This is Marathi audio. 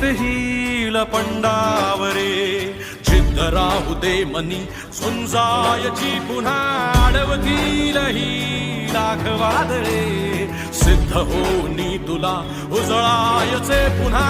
हिल पंडावरे जिद्द राहू दे मनी झुंजायची पुन्हा अडवतील ही लाख वादळे सिद्ध होनी तुला उजळायचे पुन्हा